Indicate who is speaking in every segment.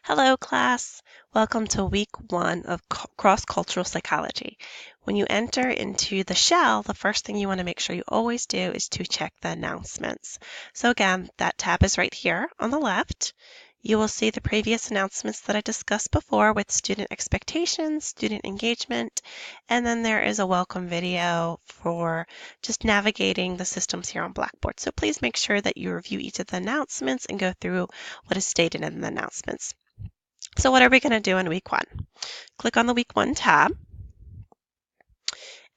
Speaker 1: Hello, class. Welcome to week 1 of cross-cultural psychology. When you enter into the shell, the first thing you want to make sure you always do is to check the announcements. So again, that tab is right here on the left. You will see the previous announcements that I discussed before with student expectations, student engagement, and then there is a welcome video for just navigating the systems here on Blackboard. So please make sure that you review each of the announcements and go through what is stated in the announcements. So what are we going to do in week 1? Click on the week 1 tab,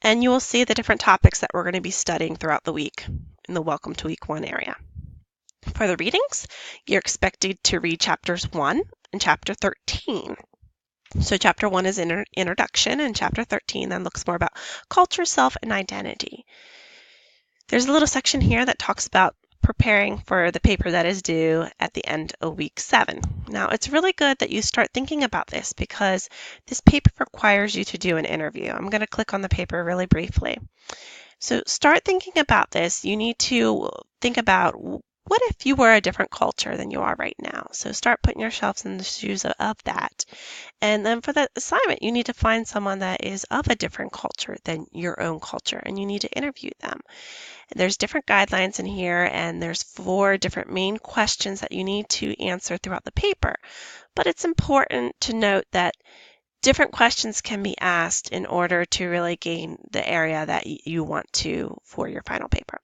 Speaker 1: and you will see the different topics that we're going to be studying throughout the week in the Welcome to Week 1 area. For the readings, you're expected to read chapters 1 and chapter 13. So chapter 1 is introduction, and chapter 13 then looks more about culture, self, and identity. There's a little section here that talks about preparing for the paper that is due at the end of week 7. Now, it's really good that you start thinking about this because this paper requires you to do an interview. I'm going to click on the paper really briefly. So start thinking about this. You need to think about, what if you were a different culture than you are right now? So start putting yourselves in the shoes of that. And then for the assignment, you need to find someone that is of a different culture than your own culture, and you need to interview them. There's different guidelines in here, and there's 4 different main questions that you need to answer throughout the paper. But it's important to note that different questions can be asked in order to really gain the area that you want to for your final paper.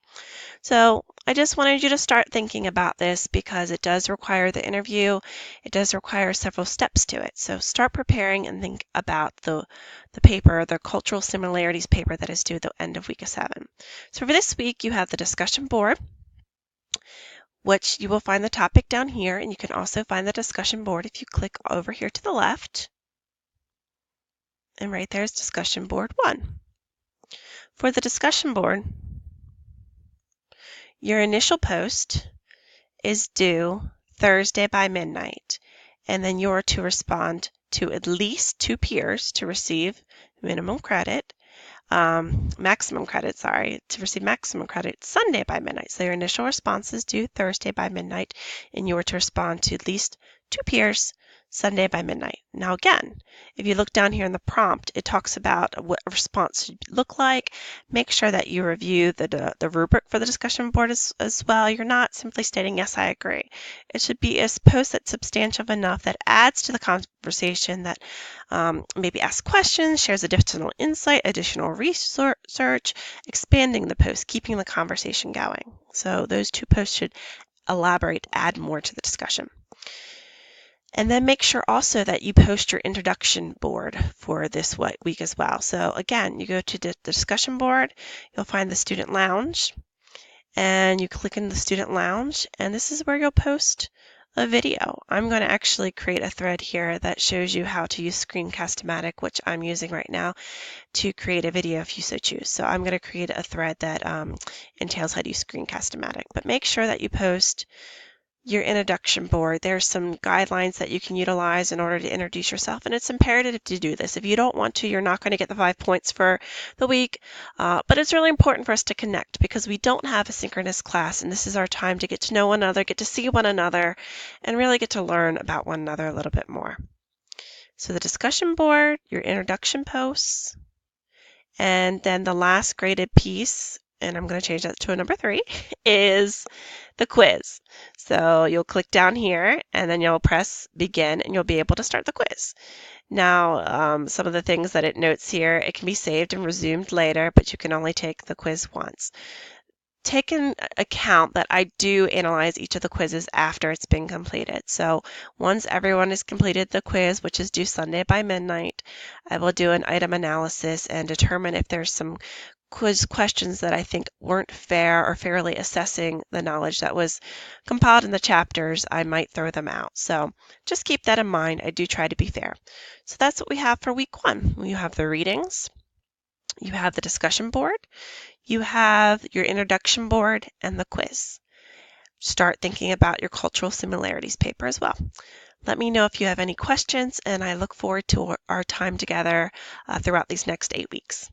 Speaker 1: So I just wanted you to start thinking about this because it does require the interview. It does require several steps to it. So start preparing and think about the paper, the cultural similarities paper that is due at the end of week 7. So for this week, you have the discussion board, which you will find the topic down here, and you can also find the discussion board if you click over here to the left. And right there is discussion board 1. For the discussion board, your initial post is due Thursday by midnight, and then you're to respond to at least 2 peers to receive maximum credit Sunday by midnight. So your initial response is due Thursday by midnight, and you are to respond to at least 2 peers Sunday by midnight. Now again, if you look down here in the prompt, it talks about what a response should look like. Make sure that you review the rubric for the discussion board as well. You're not simply stating, yes, I agree. It should be a post that's substantive enough that adds to the conversation, that maybe asks questions, shares additional insight, additional research, expanding the post, keeping the conversation going. So those 2 posts should elaborate, add more to the discussion. And then make sure also that you post your introduction board for this week as well. So again, you go to the discussion board, you'll find the student lounge, and you click in the student lounge, and this is where you'll post a video. I'm going to actually create a thread here that shows you how to use Screencast-O-Matic, which I'm using right now, to create a video if you so choose. So I'm going to create a thread that entails how to use Screencast-O-Matic. But make sure that you post your introduction board. There's some guidelines that you can utilize in order to introduce yourself, and it's imperative to do this. If you don't want to, you're not going to get the 5 points for the week, but it's really important for us to connect because we don't have a synchronous class, and this is our time to get to know one another, get to see one another, and really get to learn about one another a little bit more. So the discussion board, your introduction posts, and then the last graded piece, and I'm going to change that to a number 3, is the quiz. So you'll click down here, and then you'll press begin, and you'll be able to start the quiz. Now, some of the things that it notes here, it can be saved and resumed later, but you can only take the quiz once. Take in account that I do analyze each of the quizzes after it's been completed. So once everyone has completed the quiz, which is due Sunday by midnight, I will do an item analysis and determine if there's some quiz questions that I think weren't fair or fairly assessing the knowledge that was compiled in the chapters. I might throw them out. So just keep that in mind. I do try to be fair. So that's what we have for week 1. You have the readings, you have the discussion board, you have your introduction board, and the quiz. Start thinking about your cultural similarities paper as well. Let me know if you have any questions, and I look forward to our time together throughout these next 8 weeks.